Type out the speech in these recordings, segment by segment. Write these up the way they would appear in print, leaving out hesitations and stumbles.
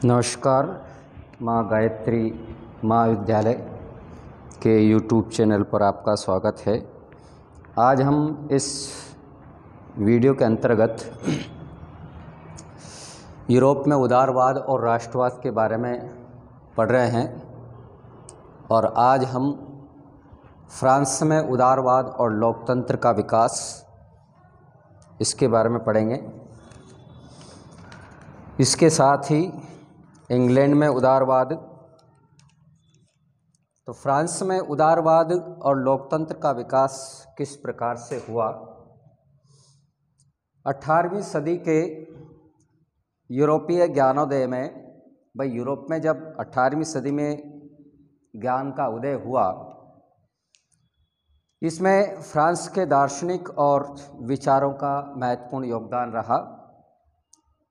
नमस्कार। माँ गायत्री महाविद्यालय के यूट्यूब चैनल पर आपका स्वागत है। आज हम इस वीडियो के अंतर्गत यूरोप में उदारवाद और राष्ट्रवाद के बारे में पढ़ रहे हैं और आज हम फ्रांस में उदारवाद और लोकतंत्र का विकास इसके बारे में पढ़ेंगे। इसके साथ ही इंग्लैंड में उदारवाद, तो फ्रांस में उदारवाद और लोकतंत्र का विकास किस प्रकार से हुआ। 18वीं सदी के यूरोपीय ज्ञानोदय में, भाई यूरोप में जब 18वीं सदी में ज्ञान का उदय हुआ, इसमें फ्रांस के दार्शनिक और विचारों का महत्वपूर्ण योगदान रहा।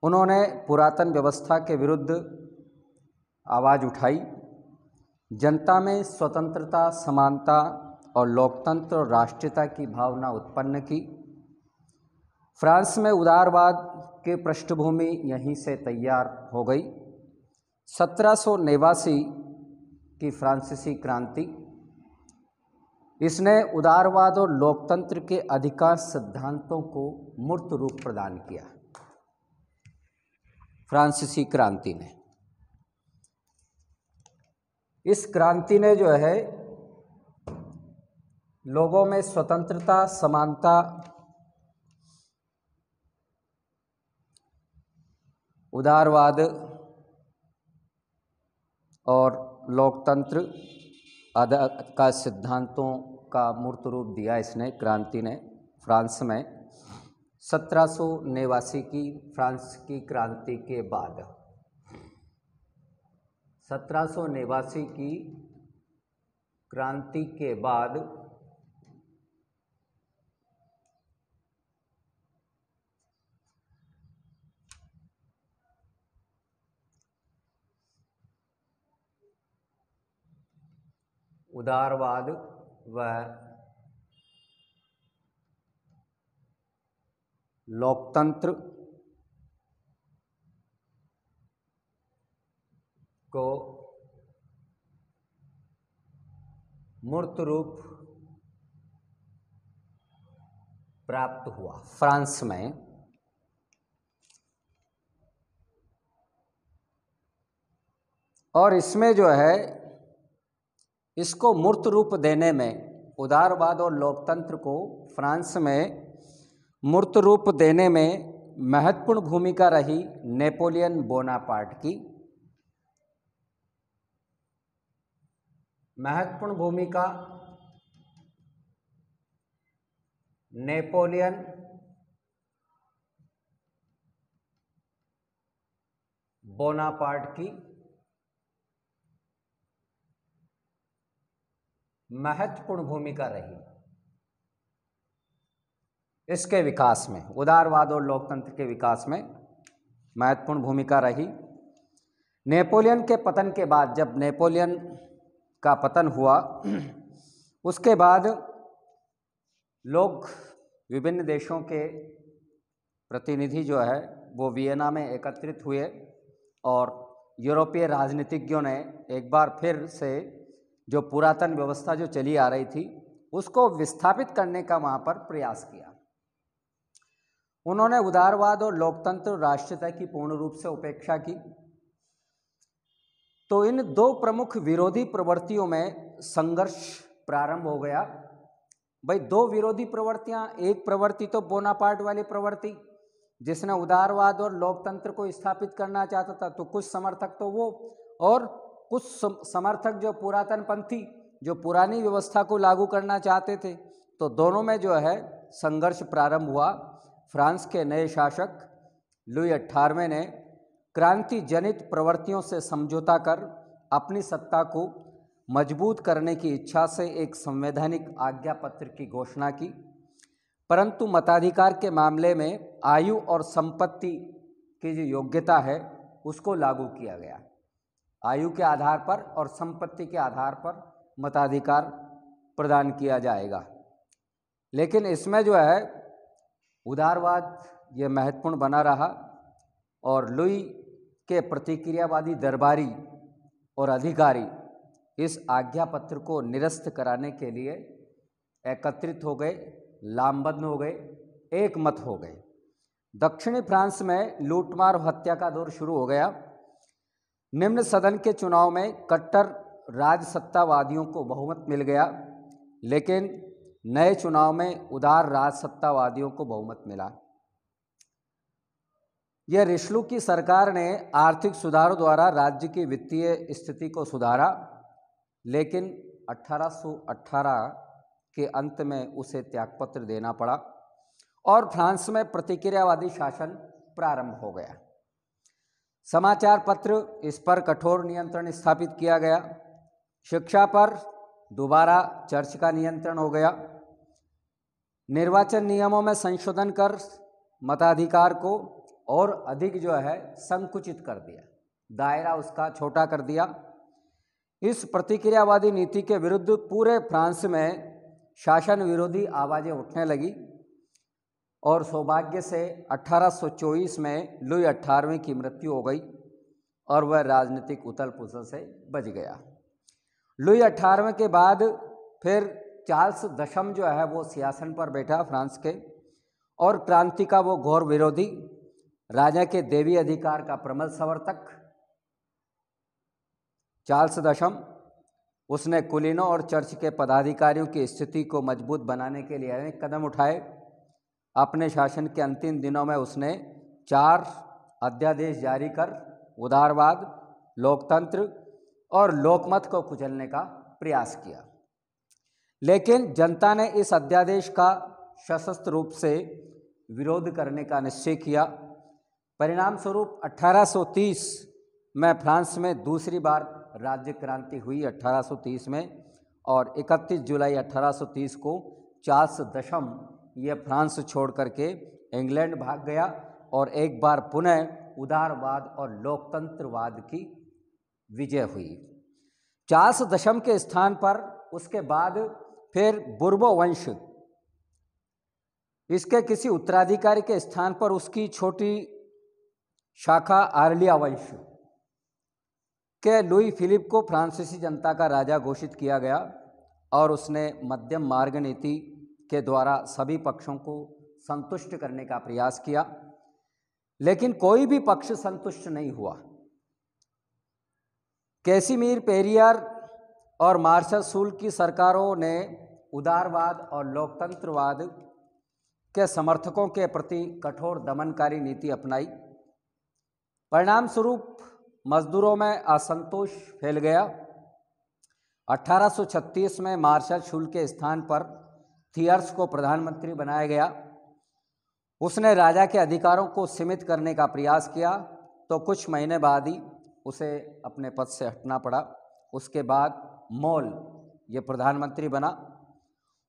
उन्होंने पुरातन व्यवस्था के विरुद्ध आवाज़ उठाई, जनता में स्वतंत्रता, समानता और लोकतंत्र और राष्ट्रीयता की भावना उत्पन्न की। फ्रांस में उदारवाद की पृष्ठभूमि यहीं से तैयार हो गई। 1789 की फ्रांसीसी क्रांति, इसने उदारवाद और लोकतंत्र के अधिकांश सिद्धांतों को मूर्त रूप प्रदान किया। फ्रांसीसी क्रांति ने, इस क्रांति ने जो है लोगों में स्वतंत्रता, समानता, उदारवाद और लोकतंत्र का सिद्धांतों का मूर्त रूप दिया। इसने क्रांति ने फ्रांस में 1789 की फ्रांस की क्रांति के बाद, 1789 की क्रांति के बाद उदारवाद व लोकतंत्र को मूर्त रूप प्राप्त हुआ फ्रांस में। और इसमें जो है, इसको मूर्त रूप देने में, उदारवाद और लोकतंत्र को फ्रांस में मूर्त रूप देने में महत्वपूर्ण भूमिका रही नेपोलियन बोनापार्ट की। महत्वपूर्ण भूमिका नेपोलियन बोनापार्ट की महत्वपूर्ण भूमिका रही इसके विकास में, उदारवाद और लोकतंत्र के विकास में महत्वपूर्ण भूमिका रही। नेपोलियन के पतन के बाद, जब नेपोलियन का पतन हुआ, उसके बाद लोग, विभिन्न देशों के प्रतिनिधि जो है वो वियना में एकत्रित हुए और यूरोपीय राजनीतिज्ञों ने एक बार फिर से जो पुरातन व्यवस्था जो चली आ रही थी उसको विस्थापित करने का वहाँ पर प्रयास किया। उन्होंने उदारवाद और लोकतंत्र, राष्ट्रीयता की पूर्ण रूप से उपेक्षा की। तो इन दो प्रमुख विरोधी प्रवृत्तियों में संघर्ष प्रारंभ हो गया। भाई दो विरोधी प्रवृत्तियां, एक प्रवृत्ति तो बोनापार्ट वाली प्रवृत्ति जिसने उदारवाद और लोकतंत्र को स्थापित करना चाहता था, तो कुछ समर्थक तो वो, और कुछ समर्थक जो पुरातनपंथी, जो पुरानी व्यवस्था को लागू करना चाहते थे। तो दोनों में जो है संघर्ष प्रारंभ हुआ। फ्रांस के नए शासक लुई 18वें ने क्रांति जनित प्रवृत्तियों से समझौता कर अपनी सत्ता को मजबूत करने की इच्छा से एक संवैधानिक आज्ञा पत्र की घोषणा की, परंतु मताधिकार के मामले में आयु और संपत्ति की जो योग्यता है उसको लागू किया गया। आयु के आधार पर और संपत्ति के आधार पर मताधिकार प्रदान किया जाएगा। लेकिन इसमें जो है उदारवाद ये महत्वपूर्ण बना रहा और लुई के प्रतिक्रियावादी दरबारी और अधिकारी इस आज्ञा पत्र को निरस्त कराने के लिए एकत्रित हो गए, लामबंद हो गए, एक मत हो गए। दक्षिणी फ्रांस में लूटमार और हत्या का दौर शुरू हो गया। निम्न सदन के चुनाव में कट्टर राजसत्तावादियों को बहुमत मिल गया, लेकिन नए चुनाव में उदार राजसत्तावादियों को बहुमत मिला। यह रिशलू की सरकार ने आर्थिक सुधारों द्वारा राज्य की वित्तीय स्थिति को सुधारा, लेकिन 1818 के अंत में उसे त्यागपत्र देना पड़ा और फ्रांस में प्रतिक्रियावादी शासन प्रारंभ हो गया। समाचार पत्र इस पर कठोर नियंत्रण स्थापित किया गया। शिक्षा पर दोबारा चर्च का नियंत्रण हो गया। निर्वाचन नियमों में संशोधन कर मताधिकार को और अधिक संकुचित कर दिया, दायरा उसका छोटा कर दिया। इस प्रतिक्रियावादी नीति के विरुद्ध पूरे फ्रांस में शासन विरोधी आवाज़ें उठने लगी और सौभाग्य से 1824 में लुई 18वें की मृत्यु हो गई और वह राजनीतिक उथल पुथल से बच गया। लुई 18वें के बाद फिर चार्ल्स दशम वो सिंहासन पर बैठा फ्रांस के, और क्रांति का वो घोर विरोधी, राजा के देवी अधिकार का प्रबल समर्थक चार्ल्स दशम, उसने कुलीनों और चर्च के पदाधिकारियों की स्थिति को मजबूत बनाने के लिए अनेक कदम उठाए। अपने शासन के अंतिम दिनों में उसने 4 अध्यादेश जारी कर उदारवाद, लोकतंत्र और लोकमत को कुचलने का प्रयास किया, लेकिन जनता ने इस अध्यादेश का सशस्त्र रूप से विरोध करने का निश्चय किया। परिणाम स्वरूप 1830 में फ्रांस में दूसरी बार राज्य क्रांति हुई 1830 में, और 31 जुलाई 1830 को चार्ल्स दशम ये फ्रांस छोड़ करके इंग्लैंड भाग गया और एक बार पुनः उदारवाद और लोकतंत्रवाद की विजय हुई। चार्ल्स दशम के स्थान पर उसके बाद फिर बुर्बो वंश, इसके किसी उत्तराधिकारी के स्थान पर उसकी छोटी शाखा आर्लिया वंश के लुई फिलिप को फ्रांसीसी जनता का राजा घोषित किया गया और उसने मध्यम मार्ग नीति के द्वारा सभी पक्षों को संतुष्ट करने का प्रयास किया, लेकिन कोई भी पक्ष संतुष्ट नहीं हुआ। कैसिमीर पेरियार और मार्शल सूल की सरकारों ने उदारवाद और लोकतंत्रवाद के समर्थकों के प्रति कठोर दमनकारी नीति अपनाई। परिणाम स्वरूप मजदूरों में असंतोष फैल गया। 1836 में मार्शल शूल के स्थान पर थियर्स को प्रधानमंत्री बनाया गया। उसने राजा के अधिकारों को सीमित करने का प्रयास किया, तो कुछ महीने बाद ही उसे अपने पद से हटना पड़ा। उसके बाद मोल ये प्रधानमंत्री बना।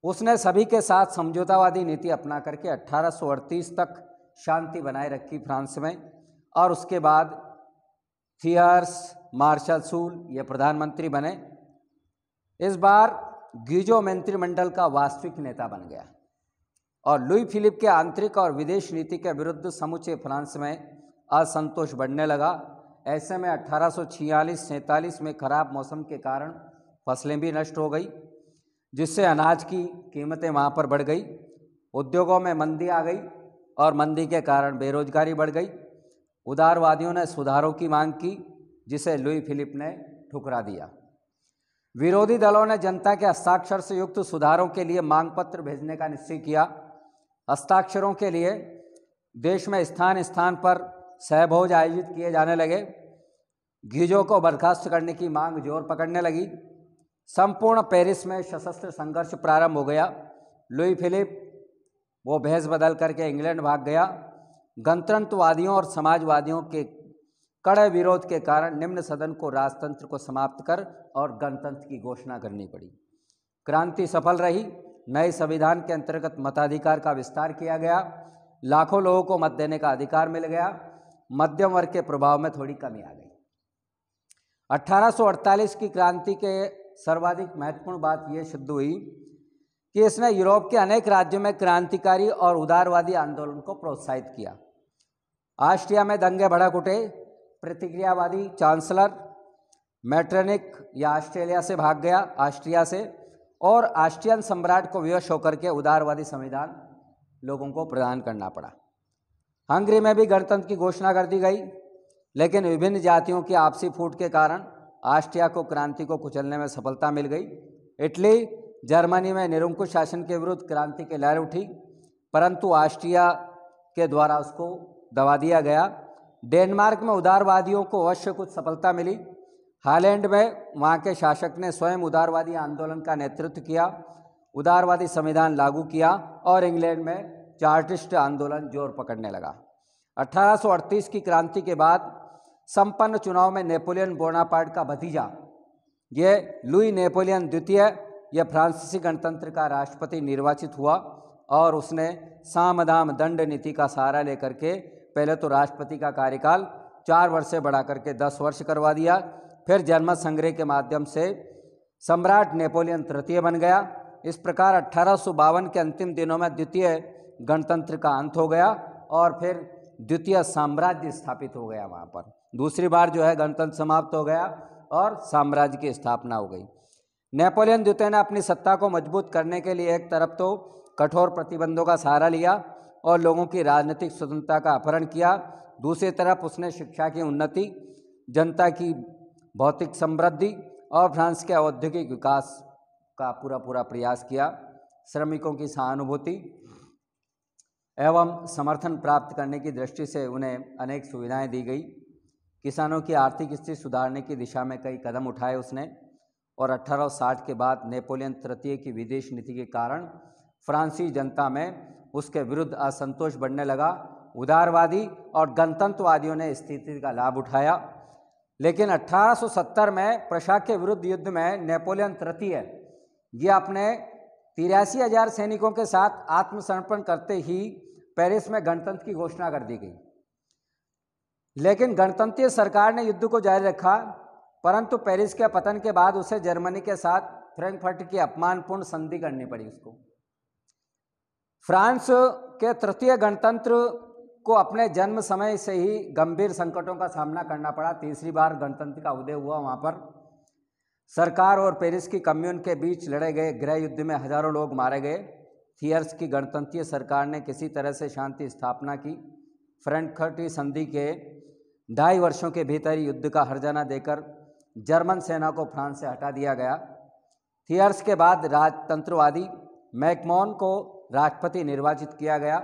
उसने सभी के साथ समझौतावादी नीति अपना करके 1838 तक शांति बनाए रखी फ्रांस में, और उसके बाद थियर्स, मार्शल सूल ये प्रधानमंत्री बने। इस बार गीजो मंत्रिमंडल का वास्तविक नेता बन गया और लुई फिलिप के आंतरिक और विदेश नीति के विरुद्ध समूचे फ्रांस में असंतोष बढ़ने लगा। ऐसे में 1846-47 में खराब मौसम के कारण फसलें भी नष्ट हो गई, जिससे अनाज की कीमतें वहाँ पर बढ़ गई। उद्योगों में मंदी आ गई और मंदी के कारण बेरोजगारी बढ़ गई। उदारवादियों ने सुधारों की मांग की, जिसे लुई फिलिप ने ठुकरा दिया। विरोधी दलों ने जनता के हस्ताक्षर से युक्त सुधारों के लिए मांग पत्र भेजने का निश्चय किया। हस्ताक्षरों के लिए देश में स्थान स्थान पर सहभोज आयोजित किए जाने लगे। गीजो को बर्खास्त करने की मांग जोर पकड़ने लगी। संपूर्ण पेरिस में सशस्त्र संघर्ष प्रारंभ हो गया। लुई फिलिप वो भेष बदल करके इंग्लैंड भाग गया। गणतंत्रवादियों और समाजवादियों के कड़े विरोध के कारण निम्न सदन को राजतंत्र को समाप्त कर और गणतंत्र की घोषणा करनी पड़ी। क्रांति सफल रही। नए संविधान के अंतर्गत मताधिकार का विस्तार किया गया। लाखों लोगों को मत देने का अधिकार मिल गया। मध्यम वर्ग के प्रभाव में थोड़ी कमी आ गई। 1848 की क्रांति के सर्वाधिक महत्वपूर्ण बात यह सिद्ध हुई कि इसने यूरोप के अनेक राज्यों में क्रांतिकारी और उदारवादी आंदोलन को प्रोत्साहित किया। ऑस्ट्रिया में दंगे भड़क उठे। प्रतिक्रियावादी चांसलर मेटरनिक या ऑस्ट्रेलिया से भाग गया, ऑस्ट्रिया से, और ऑस्ट्रियन सम्राट को विवश होकर के उदारवादी संविधान लोगों को प्रदान करना पड़ा। हंगरी में भी गणतंत्र की घोषणा कर दी गई, लेकिन विभिन्न जातियों की आपसी फूट के कारण ऑस्ट्रिया को क्रांति को कुचलने में सफलता मिल गई। इटली, जर्मनी में निरंकुश शासन के विरुद्ध क्रांति की लहर उठी, परंतु ऑस्ट्रिया के द्वारा उसको दबा दिया गया। डेनमार्क में उदारवादियों को अवश्य कुछ सफलता मिली। हालैंड में वहाँ के शासक ने स्वयं उदारवादी आंदोलन का नेतृत्व किया, उदारवादी संविधान लागू किया, और इंग्लैंड में चार्टिस्ट आंदोलन जोर पकड़ने लगा। 1838 की क्रांति के बाद संपन्न चुनाव में नेपोलियन बोनापार्ट का भतीजा, ये लुई नेपोलियन द्वितीय, यह फ्रांसीसी गणतंत्र का राष्ट्रपति निर्वाचित हुआ, और उसने साम दाम दंड नीति का सहारा लेकर के पहले तो राष्ट्रपति का कार्यकाल 4 वर्ष से बढ़ा करके 10 वर्ष करवा दिया। फिर जनमत संग्रह के माध्यम से सम्राट नेपोलियन तृतीय बन गया। इस प्रकार 1852 के अंतिम दिनों में द्वितीय गणतंत्र का अंत हो गया, और फिर द्वितीय साम्राज्य स्थापित हो गया। वहाँ पर दूसरी बार जो है गणतंत्र समाप्त हो गया और साम्राज्य की स्थापना हो गई। नेपोलियन द्वितीय ने अपनी सत्ता को मजबूत करने के लिए एक तरफ तो कठोर प्रतिबंधों का सहारा लिया और लोगों की राजनीतिक स्वतंत्रता का अपहरण किया, दूसरी तरफ उसने शिक्षा की उन्नति, जनता की भौतिक समृद्धि और फ्रांस के औद्योगिक विकास का पूरा प्रयास किया। श्रमिकों की सहानुभूति एवं समर्थन प्राप्त करने की दृष्टि से उन्हें अनेक सुविधाएं दी गई। किसानों की आर्थिक स्थिति सुधारने की दिशा में कई कदम उठाए उसने, और 1860 के बाद नेपोलियन तृतीय की विदेश नीति के कारण फ्रांसीसी जनता में उसके विरुद्ध असंतोष बढ़ने लगा। उदारवादी और गणतंत्रवादियों ने स्थिति का लाभ उठाया, लेकिन 1870 में प्रशा के विरुद्ध युद्ध में नेपोलियन तृतीय ये अपने 83,000 सैनिकों के साथ आत्मसमर्पण करते ही पेरिस में गणतंत्र की घोषणा कर दी गई। लेकिन गणतंत्रीय सरकार ने युद्ध को जारी रखा, परंतु पेरिस के पतन के बाद उसे जर्मनी के साथ फ्रैंकफर्ट की अपमानपूर्ण संधि करनी पड़ी उसको। फ्रांस के तृतीय गणतंत्र को अपने जन्म समय से ही गंभीर संकटों का सामना करना पड़ा। तीसरी बार गणतंत्र का उदय हुआ। वहाँ पर सरकार और पेरिस की कम्यून के बीच लड़े गए गृह युद्ध में हजारों लोग मारे गए। थियर्स की गणतंत्रीय सरकार ने किसी तरह से शांति स्थापना की। फ्रैंकफर्ट संधि के 2.5 वर्षों के भीतर युद्ध का हर्जाना देकर जर्मन सेना को फ्रांस से हटा दिया गया। थियर्स के बाद राजतंत्रवादी मैकमोहन को राष्ट्रपति निर्वाचित किया गया।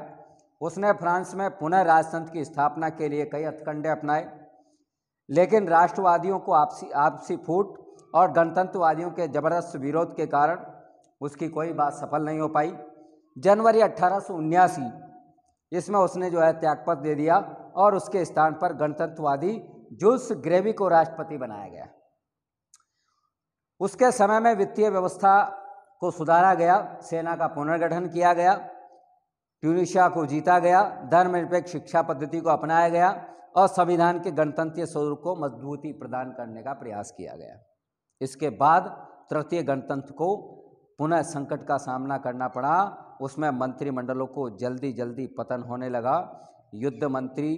उसने फ्रांस में पुनः राजतंत्र की स्थापना के लिए कई हथकंडे अपनाए, लेकिन राष्ट्रवादियों को आपसी फूट और गणतंत्रवादियों के जबरदस्त विरोध के कारण उसकी कोई बात सफल नहीं हो पाई। जनवरी 1879 इसमें उसने जो है त्यागपत्र दे दिया और उसके स्थान पर गणतंत्रवादी जूल्स ग्रेवी को राष्ट्रपति बनाया गया। उसके समय में वित्तीय व्यवस्था को सुधारा गया, सेना का पुनर्गठन किया गया, ट्यूनीशिया को जीता गया, धर्मनिरपेक्ष शिक्षा पद्धति को अपनाया गया और संविधान के गणतंत्रीय स्वरूप को मजबूती प्रदान करने का प्रयास किया गया। इसके बाद तृतीय गणतंत्र को पुनः संकट का सामना करना पड़ा। उसमें मंत्रिमंडलों को जल्दी पतन होने लगा। युद्ध मंत्री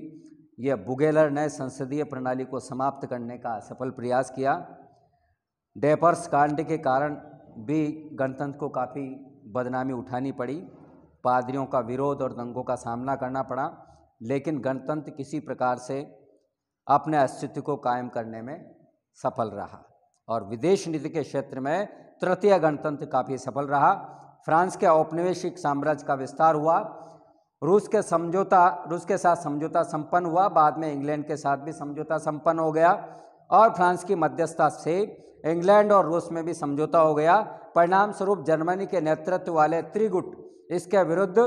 ये बुगेलर ने संसदीय प्रणाली को समाप्त करने का सफल प्रयास किया। डेपर्स कांड के कारण भी गणतंत्र को काफ़ी बदनामी उठानी पड़ी, पादरियों का विरोध और दंगों का सामना करना पड़ा, लेकिन गणतंत्र किसी प्रकार से अपने अस्तित्व को कायम करने में सफल रहा और विदेश नीति के क्षेत्र में तृतीय गणतंत्र काफ़ी सफल रहा। फ्रांस के औपनिवेशिक साम्राज्य का विस्तार हुआ, रूस के साथ समझौता संपन्न हुआ, बाद में इंग्लैंड के साथ भी समझौता संपन्न हो गया और फ्रांस की मध्यस्थता से इंग्लैंड और रूस में भी समझौता हो गया। परिणाम स्वरूप जर्मनी के नेतृत्व वाले त्रिगुट इसके विरुद्ध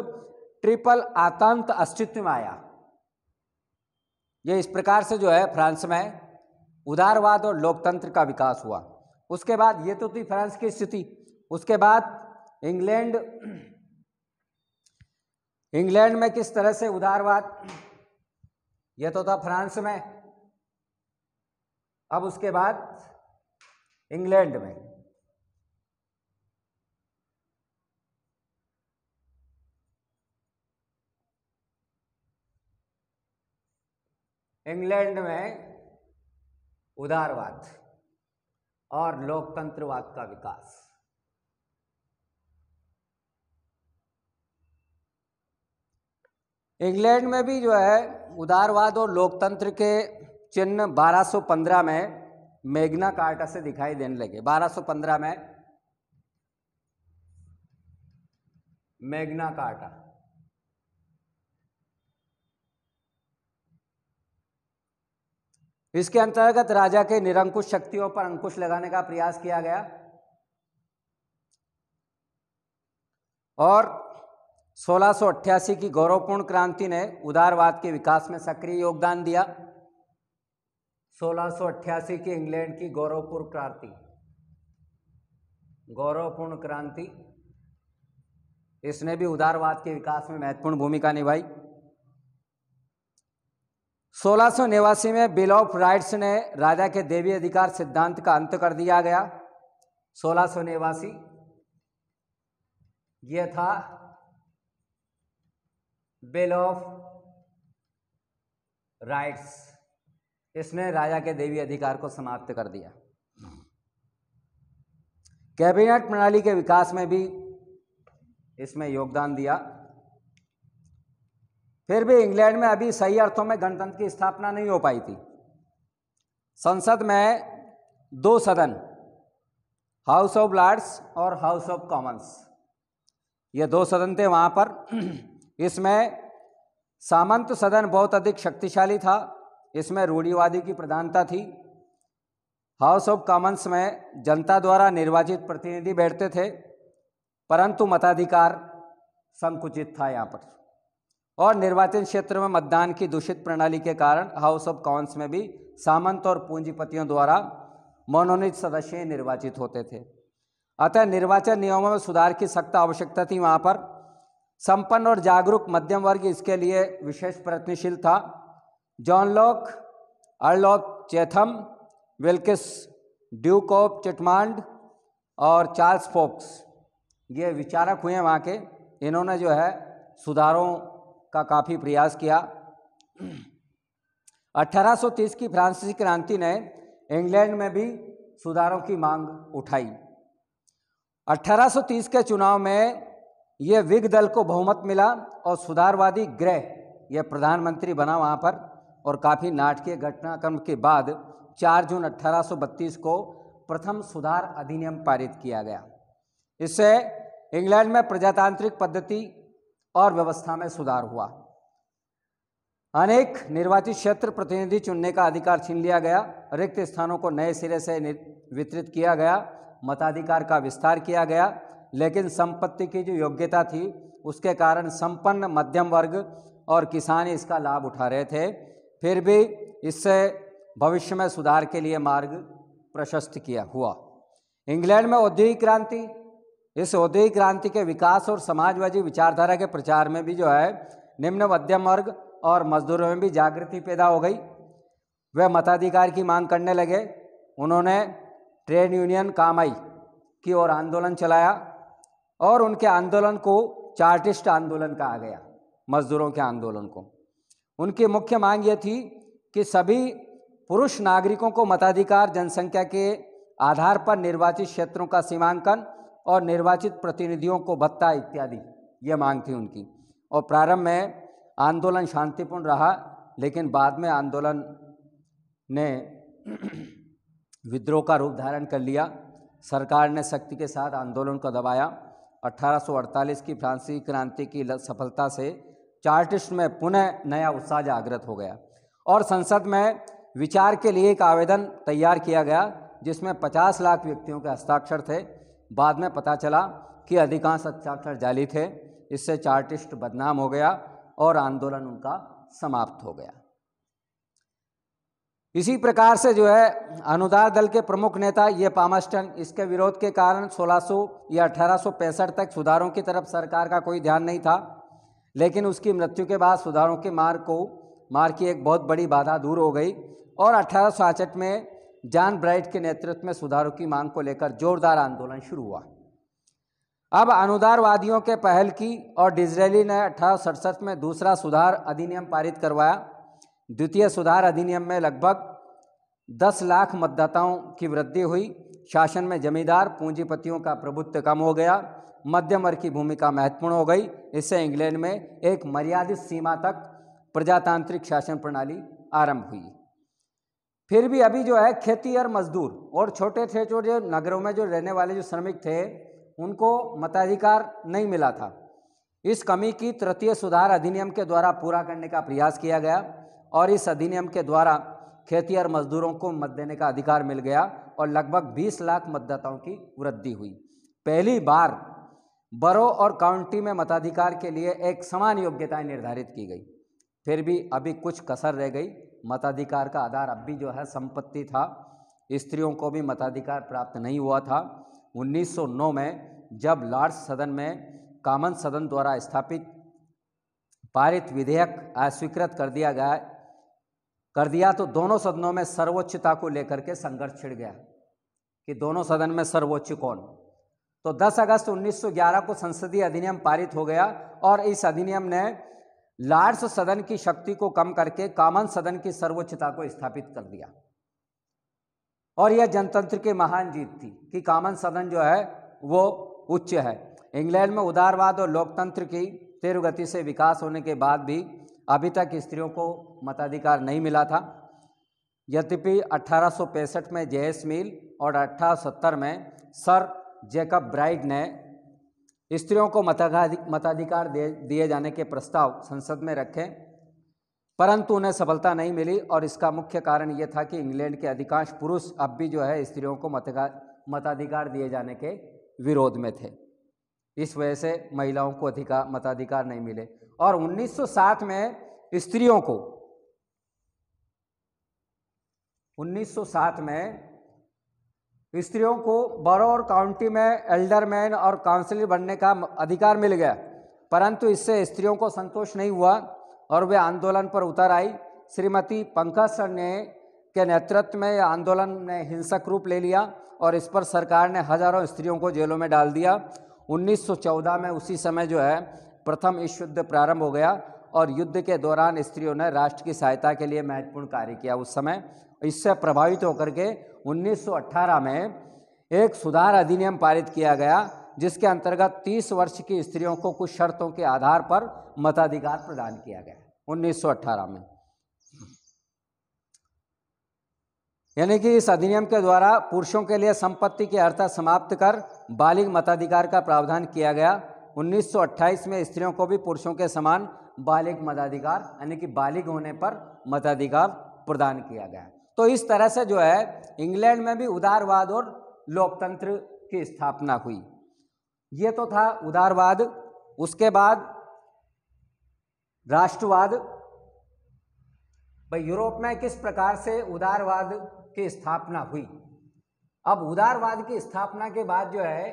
ट्रिपल आतंक अस्तित्व में आया। ये इस प्रकार से जो है फ्रांस में उदारवाद और लोकतंत्र का विकास हुआ। उसके बाद ये तो थी फ्रांस की स्थिति। उसके बाद इंग्लैंड में किस तरह से उदारवाद, ये तो था फ्रांस में। अब उसके बाद इंग्लैंड में उदारवाद और लोकतंत्रवाद का विकास। इंग्लैंड में भी जो है उदारवाद और लोकतंत्र के चिन्ह 1215 में मैग्ना कार्टा से दिखाई देने लगे। 1215 में मैग्ना कार्टा। इसके अंतर्गत राजा के निरंकुश शक्तियों पर अंकुश लगाने का प्रयास किया गया और 1688 की गौरवपूर्ण क्रांति ने उदारवाद के विकास में सक्रिय योगदान दिया। 1688 की इंग्लैंड की गौरवपूर्ण क्रांति इसने भी उदारवाद के विकास में महत्वपूर्ण भूमिका निभाई। 1689 में बिल ऑफ राइट्स ने राजा के दैवीय अधिकार सिद्धांत का अंत कर दिया गया। 1689 यह था बिल ऑफ राइट्स, इसने राजा के दैवीय अधिकार को समाप्त कर दिया। कैबिनेट प्रणाली के विकास में भी इसमें योगदान दिया। फिर भी इंग्लैंड में अभी सही अर्थों में गणतंत्र की स्थापना नहीं हो पाई थी। संसद में दो सदन, हाउस ऑफ लॉर्ड्स और हाउस ऑफ कॉमन्स, ये दो सदन थे वहाँ पर। इसमें सामंत सदन बहुत अधिक शक्तिशाली था, इसमें रूढ़िवादी की प्रधानता थी। हाउस ऑफ कॉमन्स में जनता द्वारा निर्वाचित प्रतिनिधि बैठते थे, परंतु मताधिकार संकुचित था यहाँ पर, और निर्वाचन क्षेत्र में मतदान की दूषित प्रणाली के कारण हाउस ऑफ कॉमन्स में भी सामंत और पूंजीपतियों द्वारा मनोनीत सदस्य निर्वाचित होते थे। अतः निर्वाचन नियमों में सुधार की सख्त आवश्यकता थी। वहाँ पर संपन्न और जागरूक मध्यम वर्ग इसके लिए विशेष प्रयत्नशील था। John Locke, earl of Chatham, Wilkes, duke of Richmond और चार्ल्स फोक्स, ये विचारक हुए वहाँ के। इन्होंने जो है सुधारों का काफ़ी प्रयास किया। 1830 की फ्रांसीसी क्रांति ने इंग्लैंड में भी सुधारों की मांग उठाई। 1830 के चुनाव में ये विग दल को बहुमत मिला और सुधारवादी ग्रे ये प्रधानमंत्री बना वहाँ पर, और काफ़ी नाटकीय घटनाक्रम के बाद 4 जून 1832 को प्रथम सुधार अधिनियम पारित किया गया। इससे इंग्लैंड में प्रजातांत्रिक पद्धति और व्यवस्था में सुधार हुआ। अनेक निर्वाचित क्षेत्र प्रतिनिधि चुनने का अधिकार छीन लिया गया, रिक्त स्थानों को नए सिरे से वितरित किया गया, मताधिकार का विस्तार किया गया, लेकिन संपत्ति की जो योग्यता थी उसके कारण संपन्न मध्यम वर्ग और किसान इसका लाभ उठा रहे थे। फिर भी इससे भविष्य में सुधार के लिए मार्ग प्रशस्त किया हुआ। इंग्लैंड में औद्योगिक क्रांति, इस औद्योगिक क्रांति के विकास और समाजवादी विचारधारा के प्रचार में भी जो है निम्न मध्यम वर्ग और मजदूरों में भी जागृति पैदा हो गई। वे मताधिकार की मांग करने लगे। उन्होंने ट्रेड यूनियन कामाई की ओर आंदोलन चलाया और उनके आंदोलन को चार्टिस्ट आंदोलन कहा गया, मजदूरों के आंदोलन को। उनकी मुख्य मांग ये थी कि सभी पुरुष नागरिकों को मताधिकार, जनसंख्या के आधार पर निर्वाचित क्षेत्रों का सीमांकन और निर्वाचित प्रतिनिधियों को भत्ता इत्यादि, ये मांग थी उनकी। और प्रारंभ में आंदोलन शांतिपूर्ण रहा, लेकिन बाद में आंदोलन ने विद्रोह का रूप धारण कर लिया। सरकार ने सख्ती के साथ आंदोलन को दबाया। 1848 की फ्रांसीसी क्रांति की सफलता से चार्टिस्ट में पुनः नया उत्साह जागृत हो गया और संसद में विचार के लिए एक आवेदन तैयार किया गया जिसमें 50 लाख व्यक्तियों के हस्ताक्षर थे। बाद में पता चला कि अधिकांश हस्ताक्षर जाली थे। इससे चार्टिस्ट बदनाम हो गया और आंदोलन उनका समाप्त हो गया। इसी प्रकार से जो है अनुदार दल के प्रमुख नेता ये पामस्टन, इसके विरोध के कारण 1600 या 1865 तक सुधारों की तरफ सरकार का कोई ध्यान नहीं था, लेकिन उसकी मृत्यु के बाद सुधारों के मार्ग की एक बहुत बड़ी बाधा दूर हो गई और 1866 में जॉन ब्राइट के नेतृत्व में सुधारों की मांग को लेकर जोरदार आंदोलन शुरू हुआ। अब अनुदारवादियों के पहल की और डिज़रेली ने 1867 में दूसरा सुधार अधिनियम पारित करवाया। द्वितीय सुधार अधिनियम में लगभग 10 लाख मतदाताओं की वृद्धि हुई। शासन में जमींदार पूंजीपतियों का प्रभुत्व कम हो गया। मध्यम वर्ग की भूमिका महत्वपूर्ण हो गई। इससे इंग्लैंड में एक मर्यादित सीमा तक प्रजातांत्रिक शासन प्रणाली आरंभ हुई। फिर भी अभी जो है खेती और मजदूर और छोटे छोटे नगरों में जो रहने वाले जो श्रमिक थे उनको मताधिकार नहीं मिला था। इस कमी की तृतीय सुधार अधिनियम के द्वारा पूरा करने का प्रयास किया गया और इस अधिनियम के द्वारा खेती और मजदूरों को मत देने का अधिकार मिल गया और लगभग 20 लाख मतदाताओं की वृद्धि हुई। पहली बार बरो और काउंटी में मताधिकार के लिए एक समान योग्यताएं निर्धारित की गई। फिर भी अभी कुछ कसर रह गई। मताधिकार का आधार अब भी जो है संपत्ति था। स्त्रियों को भी मताधिकार प्राप्त नहीं हुआ था। 1909 में जब लॉर्ड्स सदन में कॉमन सदन द्वारा स्थापित पारित विधेयक अस्वीकृत कर दिया तो दोनों सदनों में सर्वोच्चता को लेकर के संघर्ष छिड़ गया कि दोनों सदन में सर्वोच्च कौन। तो 10 अगस्त 1911 को संसदीय अधिनियम पारित हो गया और इस अधिनियम ने लॉर्ड्स सदन की शक्ति को कम करके कॉमन सदन की सर्वोच्चता को स्थापित कर दिया। और यह जनतंत्र की महान जीत थी कि कॉमन सदन जो है वो उच्च है। इंग्लैंड में उदारवाद और लोकतंत्र की तीव्र गति से विकास होने के बाद भी अभी तक स्त्रियों को मताधिकार नहीं मिला था। यद्यपि 1865 में जेएस मिल और 1870 में सर जैकब ब्राइट ने स्त्रियों को मताधिकार दिए जाने के प्रस्ताव संसद में रखे, परंतु उन्हें सफलता नहीं मिली और इसका मुख्य कारण ये था कि इंग्लैंड के अधिकांश पुरुष अब भी जो है स्त्रियों को मताधिकार दिए जाने के विरोध में थे। इस वजह से महिलाओं को मताधिकार नहीं मिले और 1960 में स्त्रियों को 1960 में स्त्रियों को बरो और काउंटी में एल्डरमैन और काउंसिलर बनने का अधिकार मिल गया, परंतु इससे स्त्रियों को संतोष नहीं हुआ और वे आंदोलन पर उतर आई। श्रीमती पंकज के नेतृत्व में यह आंदोलन ने हिंसक रूप ले लिया और इस पर सरकार ने हजारों स्त्रियों को जेलों में डाल दिया। 1914 में उसी समय जो है प्रथम विश्व युद्ध प्रारंभ हो गया और युद्ध के दौरान स्त्रियों ने राष्ट्र की सहायता के लिए महत्वपूर्ण कार्य किया। उस समय इससे प्रभावित होकर के 1918 में एक सुधार अधिनियम पारित किया गया जिसके अंतर्गत 30 वर्ष की स्त्रियों को कुछ शर्तों के आधार पर मताधिकार प्रदान किया गया 1918 में। यानी कि इस अधिनियम के द्वारा पुरुषों के लिए संपत्ति की अर्हता समाप्त कर बालिग मताधिकार का प्रावधान किया गया। 1928 में स्त्रियों को भी पुरुषों के समान बालिग मताधिकार यानी कि बालिग होने पर मताधिकार प्रदान किया गया। तो इस तरह से जो है इंग्लैंड में भी उदारवाद और लोकतंत्र की स्थापना हुई। ये तो था उदारवाद। उसके बाद राष्ट्रवाद। भाई यूरोप में किस प्रकार से उदारवाद की स्थापना हुई। अब उदारवाद की स्थापना के बाद जो है